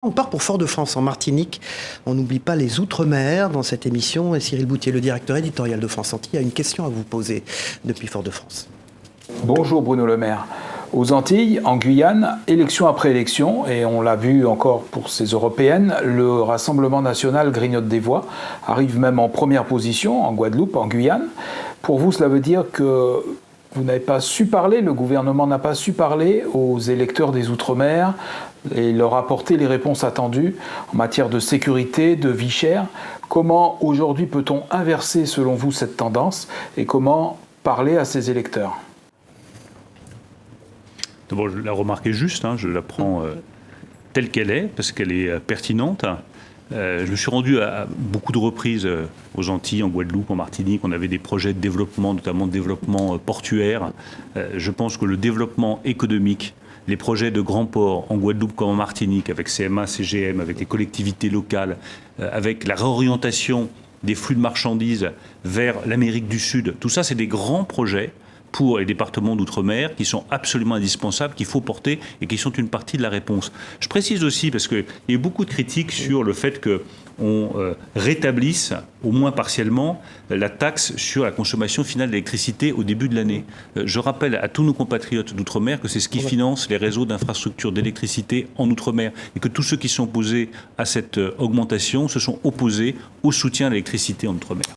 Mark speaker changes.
Speaker 1: On part pour Fort-de-France, en Martinique. On n'oublie pas les Outre-mer dans cette émission. Et Cyril Boutier, le directeur éditorial de France Antilles, a une question à vous poser depuis Fort-de-France.
Speaker 2: Bonjour Bruno Le Maire. Aux Antilles, en Guyane, élection après élection, et on l'a vu encore pour ces européennes, le Rassemblement national grignote des voix, arrive même en première position en Guadeloupe, en Guyane. Pour vous, cela veut dire que vous n'avez pas su parler, le gouvernement n'a pas su parler aux électeurs des Outre-mer et leur apporter les réponses attendues en matière de sécurité, de vie chère. Comment aujourd'hui peut-on inverser selon vous cette tendance et comment parler à ces électeurs ?
Speaker 3: D'abord, la remarque est juste, je la prends telle qu'elle est, parce qu'elle est pertinente. Je me suis rendu à beaucoup de reprises aux Antilles, en Guadeloupe, en Martinique. On avait des projets de développement, notamment de développement portuaire. Je pense que le développement économique, les projets de grands ports en Guadeloupe comme en Martinique, avec CMA, CGM, avec les collectivités locales, avec la réorientation des flux de marchandises vers l'Amérique du Sud, tout ça, c'est des grands projets pour les départements d'outre-mer qui sont absolument indispensables, qu'il faut porter et qui sont une partie de la réponse. Je précise aussi, parce qu'il y a eu beaucoup de critiques sur le fait qu'on rétablisse, au moins partiellement, la taxe sur la consommation finale d'électricité au début de l'année. Je rappelle à tous nos compatriotes d'outre-mer que c'est ce qui finance les réseaux d'infrastructures d'électricité en outre-mer et que tous ceux qui sont opposés à cette augmentation se sont opposés au soutien à l'électricité en outre-mer.